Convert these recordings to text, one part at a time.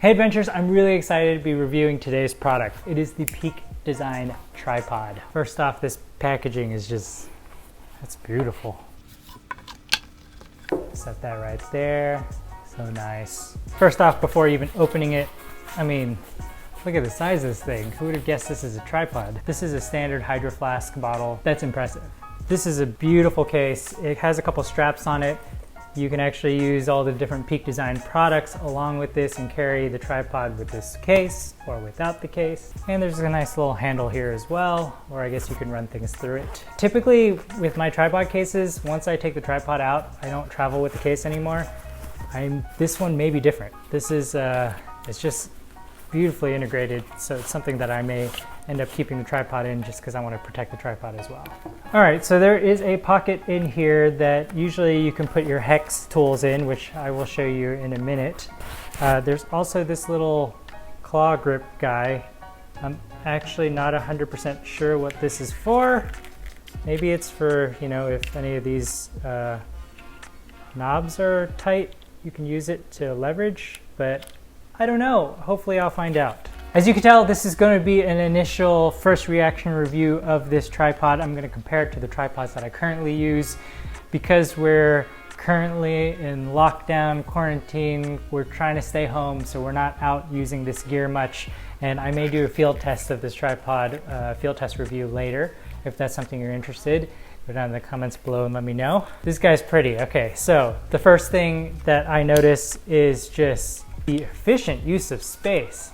Hey Adventurers, I'm really excited to be reviewing today's product. It is the Peak Design Tripod. First off, this packaging is just, that's beautiful. Set that right there, so nice. First off, before even opening it, I mean, look at the size of this thing. Who would have guessed this is a tripod? This is a standard Hydro Flask bottle. That's impressive. This is a beautiful case. It has a couple straps on it. You can actually use all the different Peak Design products along with this and carry the tripod with this case or without the case. And there's a nice little handle here as well, or I guess you can run things through it. Typically with my tripod cases, once I take the tripod out, I don't travel with the case anymore. This one may be different. This is, it's just beautifully integrated, so it's something that I may end up keeping the tripod in just because I want to protect the tripod as well. All right, so there is a pocket in here that usually you can put your hex tools in, which I will show you in a minute. There's also this little claw grip guy. I'm actually not 100% sure what this is for. Maybe it's for, you know, if any of these knobs are tight, you can use it to leverage, but I don't know. Hopefully I'll find out. As you can tell, this is going to be an initial first reaction review of this tripod. I'm going to compare it to the tripods that I currently use. Because we're currently in lockdown, quarantine, we're trying to stay home, so we're not out using this gear much. And I may do a field test of this tripod, field test review later, if that's something you're interested. Go down in the comments below and let me know. This guy's pretty. Okay, so the first thing that I notice is just the efficient use of space.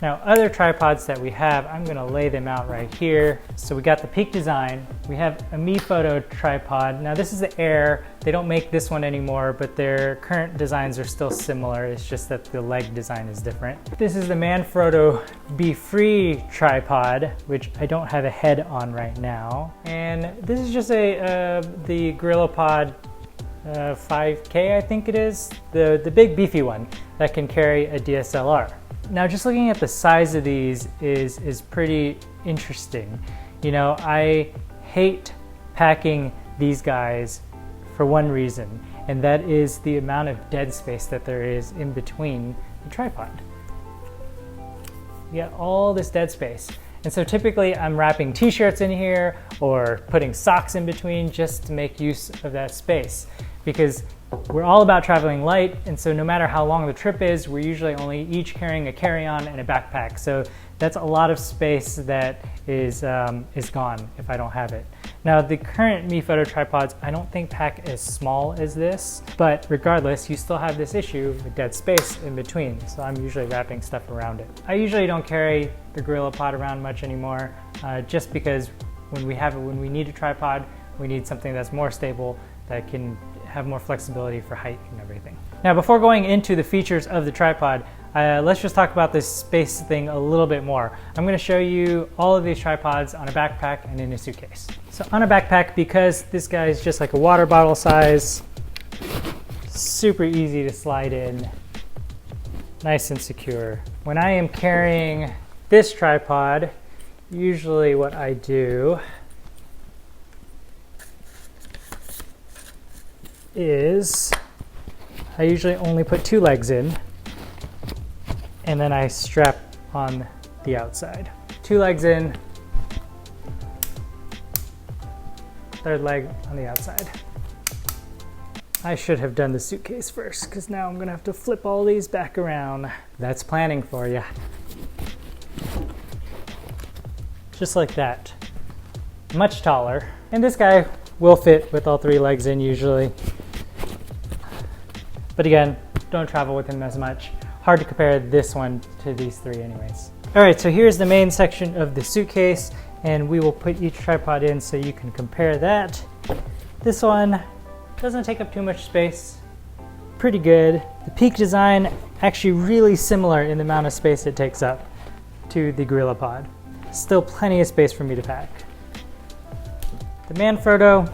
Now, other tripods that we have, I'm gonna lay them out right here. So we got the Peak Design. We have a MePhoto tripod. Now this is the Air. They don't make this one anymore, but their current designs are still similar. It's just that the leg design is different. This is the Manfrotto Be Free tripod, which I don't have a head on right now. And this is just the GorillaPod 5K, I think it is. The big beefy one that can carry a DSLR. Now, just looking at the size of these is pretty interesting. You know, I hate packing these guys for one reason, and that is the amount of dead space that there is in between the tripod. You got all this dead space. And so typically I'm wrapping t-shirts in here or putting socks in between just to make use of that space, because we're all about traveling light, and so no matter how long the trip is, we're usually only each carrying a carry-on and a backpack. So that's a lot of space that is gone if I don't have it. Now, the current MePhoto tripods, I don't think pack as small as this, but regardless, you still have this issue with dead space in between. So I'm usually wrapping stuff around it. I usually don't carry the GorillaPod around much anymore, just because when we need a tripod, we need something that's more stable, that can have more flexibility for height and everything. Now, before going into the features of the tripod, let's just talk about this space thing a little bit more. I'm going to show you all of these tripods on a backpack and in a suitcase. So on a backpack, because this guy is just like a water bottle size, super easy to slide in, nice and secure. When I am carrying this tripod, usually what I do is I usually only put 2 legs in, and then I strap on the outside. 2 legs in, 3rd leg on the outside. I should have done the suitcase first, because now I'm gonna have to flip all these back around. That's planning for you. Just like that. Much taller. And this guy will fit with all 3 legs in usually. But again, don't travel with him as much. Hard to compare this one to these 3 anyways. All right, so here's the main section of the suitcase, and we will put each tripod in so you can compare that. This one doesn't take up too much space. Pretty good. The Peak Design, actually really similar in the amount of space it takes up to the GorillaPod. Still plenty of space for me to pack. The Manfrotto,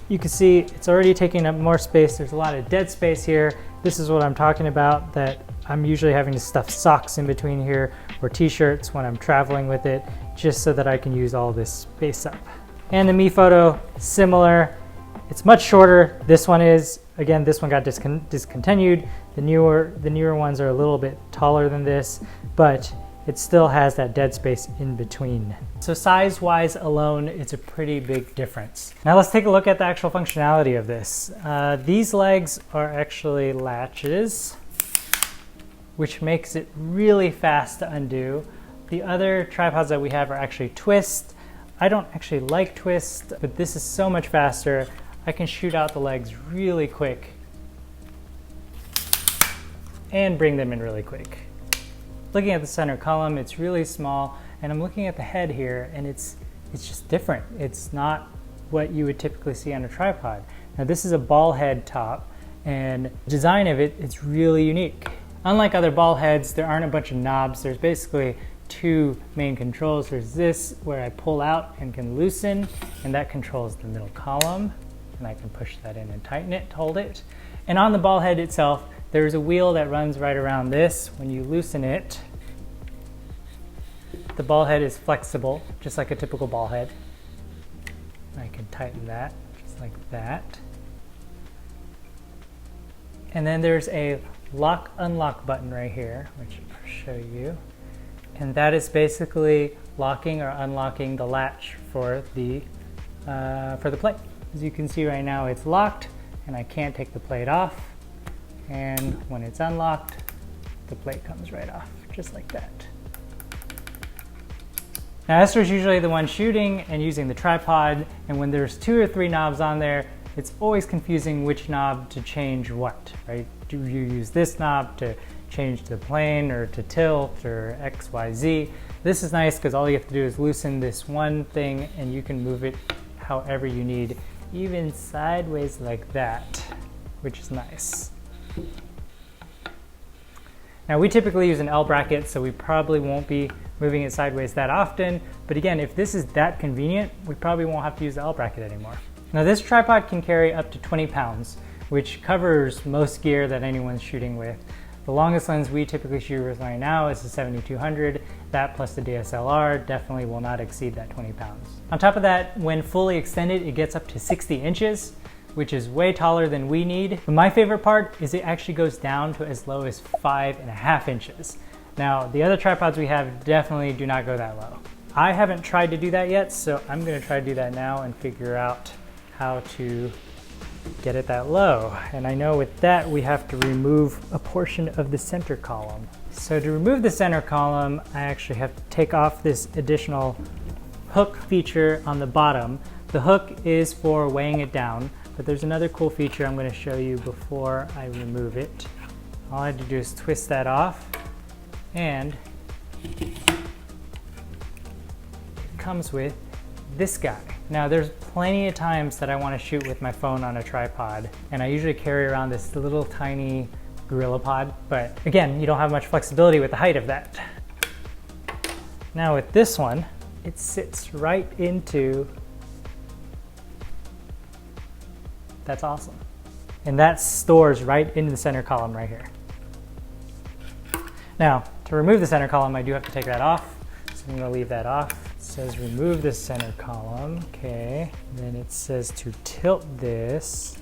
you can see it's already taking up more space. There's a lot of dead space here. This is what I'm talking about, that I'm usually having to stuff socks in between here or t-shirts when I'm traveling with it, just so that I can use all this space up. And the MePhoto, similar. It's much shorter. This one is, again, this one got discontinued. The newer ones are a little bit taller than this, but it still has that dead space in between. So size-wise alone, it's a pretty big difference. Now let's take a look at the actual functionality of this. These legs are actually latches, which makes it really fast to undo. The other tripods that we have are actually twist. I don't actually like twist, but this is so much faster. I can shoot out the legs really quick and bring them in really quick. Looking at the center column, it's really small, and I'm looking at the head here, and it's just different. It's not what you would typically see on a tripod. Now this is a ball head top, and the design of it, it's really unique. Unlike other ball heads, there aren't a bunch of knobs. There's basically two main controls. There's this where I pull out and can loosen, and that controls the middle column, and I can push that in and tighten it to hold it. And on the ball head itself, there's a wheel that runs right around this. When you loosen it, the ball head is flexible, just like a typical ball head. I can tighten that, just like that. And then there's a lock-unlock button right here, which I'll show you. And that is basically locking or unlocking the latch for the plate. As you can see right now, it's locked, and I can't take the plate off. And when it's unlocked, the plate comes right off, just like that. Now Esther's usually the one shooting and using the tripod, and when there's 2 or 3 knobs on there, it's always confusing which knob to change what, right? Do you use this knob to change the plane or to tilt or X, Y, Z? This is nice because all you have to do is loosen this one thing and you can move it however you need, even sideways like that, which is nice. Now we typically use an L bracket, so we probably won't be moving it sideways that often, but again, if this is that convenient, we probably won't have to use the L bracket anymore. Now this tripod can carry up to 20 pounds, which covers most gear that anyone's shooting with. The longest lens we typically shoot with right now is the 7200. That plus the DSLR definitely will not exceed that 20 pounds. On top of that, when fully extended, it gets up to 60 inches, which is way taller than we need. But my favorite part is it actually goes down to as low as 5.5 inches. Now, the other tripods we have definitely do not go that low. I haven't tried to do that yet, so I'm gonna try to do that now and figure out how to get it that low. And I know with that, we have to remove a portion of the center column. So to remove the center column, I actually have to take off this additional hook feature on the bottom. The hook is for weighing it down, but there's another cool feature I'm going to show you before I remove it. All I have to do is twist that off, and it comes with this guy. Now there's plenty of times that I want to shoot with my phone on a tripod, and I usually carry around this little tiny Gorilla Pod, but again, you don't have much flexibility with the height of that. Now with this one, it sits right into, that's awesome. And that stores right into the center column right here. Now, to remove the center column, I do have to take that off. So I'm gonna leave that off. It says remove the center column, okay. And then it says to tilt this.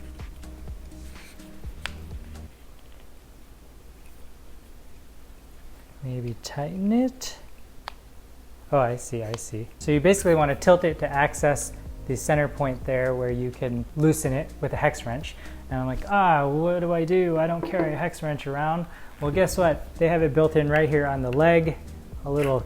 Maybe tighten it. Oh, I see, I see. So you basically want to tilt it to access the center point there where you can loosen it with a hex wrench. And I'm like, what do? I don't carry a hex wrench around. Well, guess what? They have it built in right here on the leg, a little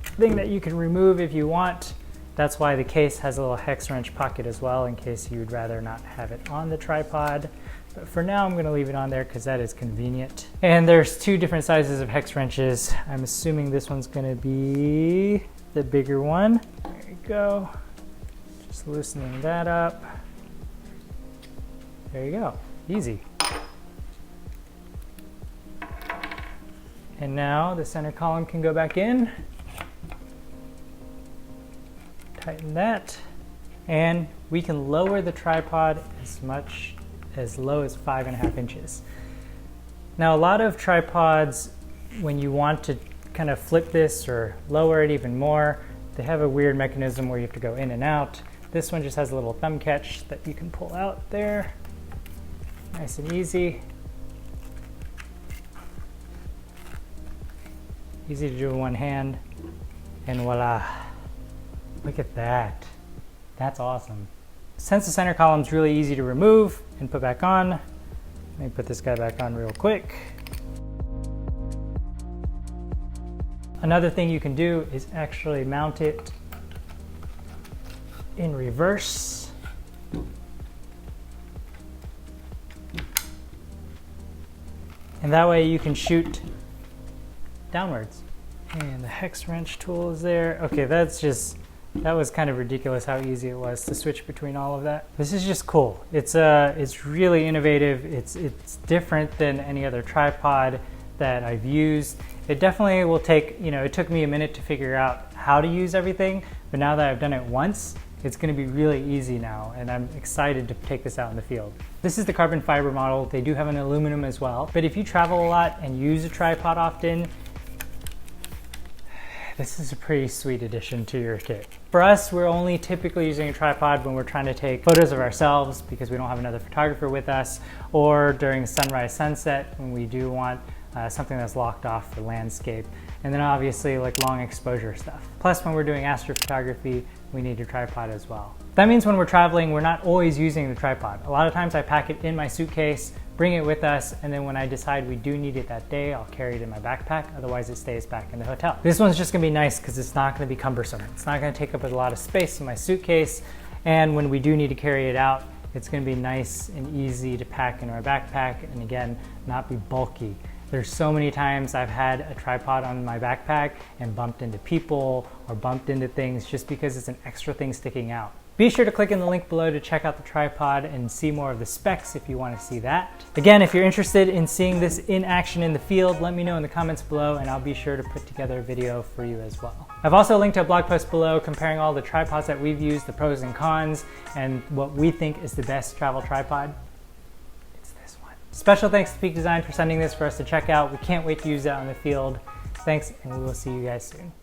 thing that you can remove if you want. That's why the case has a little hex wrench pocket as well, in case you'd rather not have it on the tripod. But for now, I'm gonna leave it on there because that is convenient. And there's two different sizes of hex wrenches. I'm assuming this one's gonna be the bigger one. There you go. Just loosening that up. There you go, easy. And now the center column can go back in. Tighten that. And we can lower the tripod as low as 5.5 inches. Now a lot of tripods, when you want to kind of flip this or lower it even more, they have a weird mechanism where you have to go in and out. This one just has a little thumb catch that you can pull out there. Nice and easy. Easy to do in one hand, and voila. Look at that. That's awesome. Since the center column is really easy to remove and put back on, let me put this guy back on real quick. Another thing you can do is actually mount it in reverse. And that way you can shoot downwards. And the hex wrench tool is there. Okay, that was kind of ridiculous how easy it was to switch between all of that. This is just cool. It's really innovative. It's different than any other tripod that I've used. It definitely will take, it took me a minute to figure out how to use everything, but now that I've done it once, it's going to be really easy now, and I'm excited to take this out in the field. This is the carbon fiber model. They do have an aluminum as well, but if you travel a lot and use a tripod often, this is a pretty sweet addition to your kit. For us, we're only typically using a tripod when we're trying to take photos of ourselves because we don't have another photographer with us, or during sunrise, sunset when we do want something that's locked off for landscape. And then obviously like long exposure stuff. Plus when we're doing astrophotography, we need a tripod as well. That means when we're traveling, we're not always using the tripod. A lot of times I pack it in my suitcase, bring it with us, and then when I decide we do need it that day, I'll carry it in my backpack. Otherwise it stays back in the hotel. This one's just gonna be nice because it's not gonna be cumbersome. It's not gonna take up a lot of space in my suitcase. And when we do need to carry it out, it's gonna be nice and easy to pack in our backpack, and again, not be bulky. There's so many times I've had a tripod on my backpack and bumped into people or bumped into things just because it's an extra thing sticking out. Be sure to click in the link below to check out the tripod and see more of the specs if you want to see that. Again, if you're interested in seeing this in action in the field, let me know in the comments below and I'll be sure to put together a video for you as well. I've also linked to a blog post below comparing all the tripods that we've used, the pros and cons, and what we think is the best travel tripod. Special thanks to Peak Design for sending this for us to check out. We can't wait to use that on the field. Thanks, and we will see you guys soon.